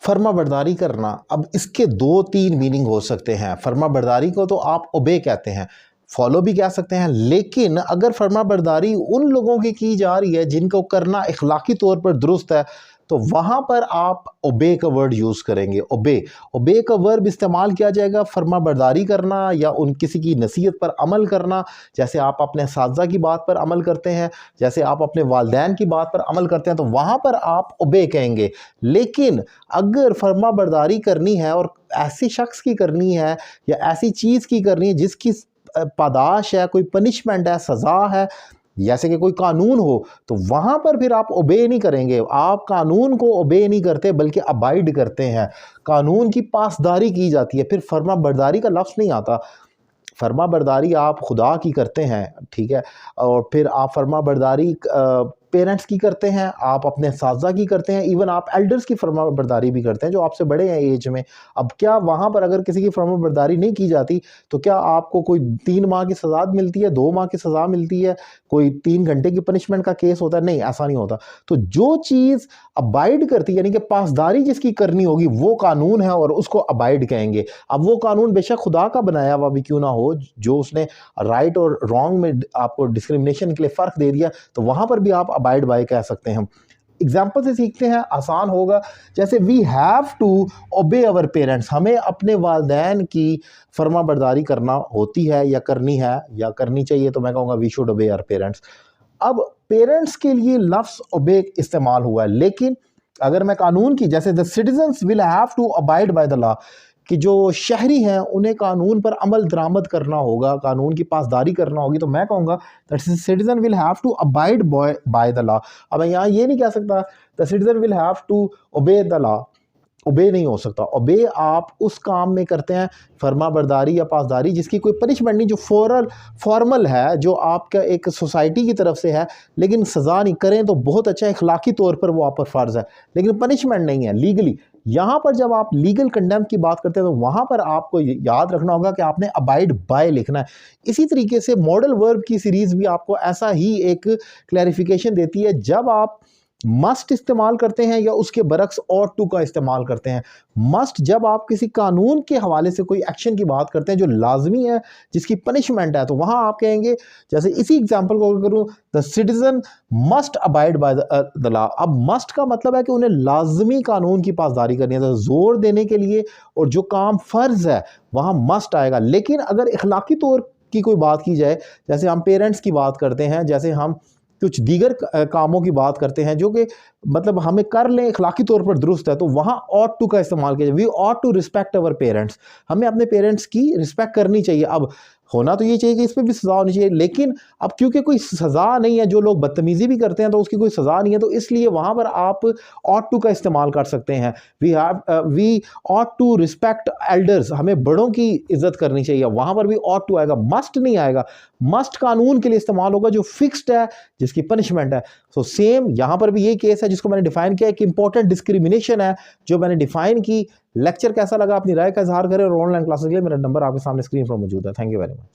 फर्माबरदारी करना, अब इसके दो तीन मीनिंग हो सकते हैं। फर्माबरदारी को तो आप ओबे कहते हैं, फॉलो भी कह सकते हैं, लेकिन अगर फर्माबरदारी उन लोगों की जा रही है जिनको करना इखलाकी तौर पर दुरुस्त है, तो वहाँ पर आप ओबे का वर्ड यूज़ करेंगे। ओबे ओबे का वर्ब इस्तेमाल किया जाएगा फर्माबरदारी करना या उन किसी की नसीहत पर अमल करना। जैसे आप अपने साथी की बात पर अमल करते हैं, जैसे आप अपने वालिदैन की बात पर अमल करते हैं, तो वहाँ पर आप ओबे कहेंगे। लेकिन अगर फर्माबरदारी करनी है और ऐसी शख्स की करनी है या ऐसी चीज़ की करनी है जिसकी पादाश है, कोई पनिशमेंट है, सज़ा है, जैसे कि कोई कानून हो, तो वहाँ पर फिर आप ओबे नहीं करेंगे। आप कानून को ओबे नहीं करते बल्कि अबाइड करते हैं, कानून की पासदारी की जाती है। फिर फर्माबरदारी का लफ्ज़ नहीं आता। फर्माबरदारी आप खुदा की करते हैं, ठीक है, और फिर आप फर्माबरदारी पेरेंट्स की करते हैं, आप अपने साज़ा की करते हैं, इवन आप एल्डर्स की फर्माबरदारी भी करते हैं जो आपसे बड़े हैं एज में। अब क्या वहाँ पर अगर किसी की फर्माबरदारी नहीं की जाती तो क्या आपको कोई 3 माह की सज़ा मिलती है, 2 माह की सज़ा मिलती है, कोई 3 घंटे की पनिशमेंट का केस होता है? नहीं, ऐसा नहीं होता। तो जो चीज़ अबाइड करती है, यानी कि पासदारी जिसकी करनी होगी, वो कानून है और उसको अबाइड कहेंगे। अब वो कानून बेशक खुदा का बनाया हुआ भी क्यों ना हो, जो उसने राइट और रॉन्ग में आपको डिस्क्रिमिनेशन के लिए फ़र्क दे दिया, तो वहाँ पर भी आप अबाइड बाय कह सकते हैं हम। एग्जाम्पल से सीखते हैं, आसान होगा। जैसे वी हैव टू ओबे अवर पेरेंट्स, हमें अपने वालिदैन की फर्माबरदारी करना होती है या करनी चाहिए, तो मैं कहूँगा वी शुड ओबे अवर पेरेंट्स। अब पेरेंट्स के लिए लफ्ज़ ओबे इस्तेमाल हुआ है, लेकिन अगर मैं कानून की, जैसे the citizens will have to abide by the law, कि जो शहरी हैं उन्हें कानून पर अमल दरामद करना होगा, कानून की पासदारी करना होगी, तो मैं कहूँगा that citizen will have to abide by the law. अब मैं यहाँ ये नहीं कह सकता the citizen will have to obey the law, obey नहीं हो सकता। ओबे आप उस काम में करते हैं, फर्माबरदारी या पासदारी जिसकी कोई पनिशमेंट नहीं, जो फॉर्मल है, जो आपका एक सोसाइटी की तरफ से है, लेकिन सज़ा नहीं करें तो बहुत अच्छा, इखलाकी तौर पर वो आप पर फ़र्ज़ है, लेकिन पनिशमेंट नहीं है लीगली। यहाँ पर जब आप लीगल कंडेम की बात करते हैं तो वहाँ पर आपको याद रखना होगा कि आपने अबाइड बाय लिखना है। इसी तरीके से मॉडल वर्ब की सीरीज़ भी आपको ऐसा ही एक क्लैरिफिकेशन देती है। जब आप मस्ट इस्तेमाल करते हैं या उसके बरक्स ought to का इस्तेमाल करते हैं। मस्ट जब आप किसी कानून के हवाले से कोई एक्शन की बात करते हैं जो लाजमी है, जिसकी पनिशमेंट है, तो वहाँ आप कहेंगे, जैसे इसी एग्जांपल को करूँ, the citizen must abide by the law. अब मस्ट का मतलब है कि उन्हें लाजमी कानून की पासदारी करनी है, तो जोर देने के लिए, और जो काम फ़र्ज है वहाँ मस्ट आएगा। लेकिन अगर इखलाकी तौर की कोई बात की जाए, जैसे हम पेरेंट्स की बात करते हैं, जैसे हम कुछ दीगर कामों की बात करते हैं जो कि मतलब हमें कर लें, इखलाकी तौर पर दुरुस्त है, तो वहाँ ought to का इस्तेमाल किया जाए। We ought to respect our parents, हमें अपने पेरेंट्स की रिस्पेक्ट करनी चाहिए। अब होना तो ये चाहिए कि इस पर भी सज़ा होनी चाहिए, लेकिन अब क्योंकि कोई सज़ा नहीं है, जो लोग बदतमीज़ी भी करते हैं तो उसकी कोई सज़ा नहीं है, तो इसलिए वहाँ पर आप ought to का इस्तेमाल कर सकते हैं। We ought to respect elders, हमें बड़ों की इज़्ज़त करनी चाहिए, वहाँ पर भी ought to आएगा, मस्ट नहीं आएगा। मस्ट कानून के लिए इस्तेमाल होगा जो फिक्स्ड है, जिसकी पनिशमेंट है। सो सेम यहाँ पर भी यही केस है जिसको मैंने डिफाइन किया, एक इंपॉर्टेंट डिस्क्रिमिनेशन है जो मैंने डिफाइन की। लेक्चर कैसा लगा, अपनी राय का इजहार करें, और ऑनलाइन क्लासेस के लिए मेरा नंबर आपके सामने स्क्रीन पर मौजूद है। Thank you very much.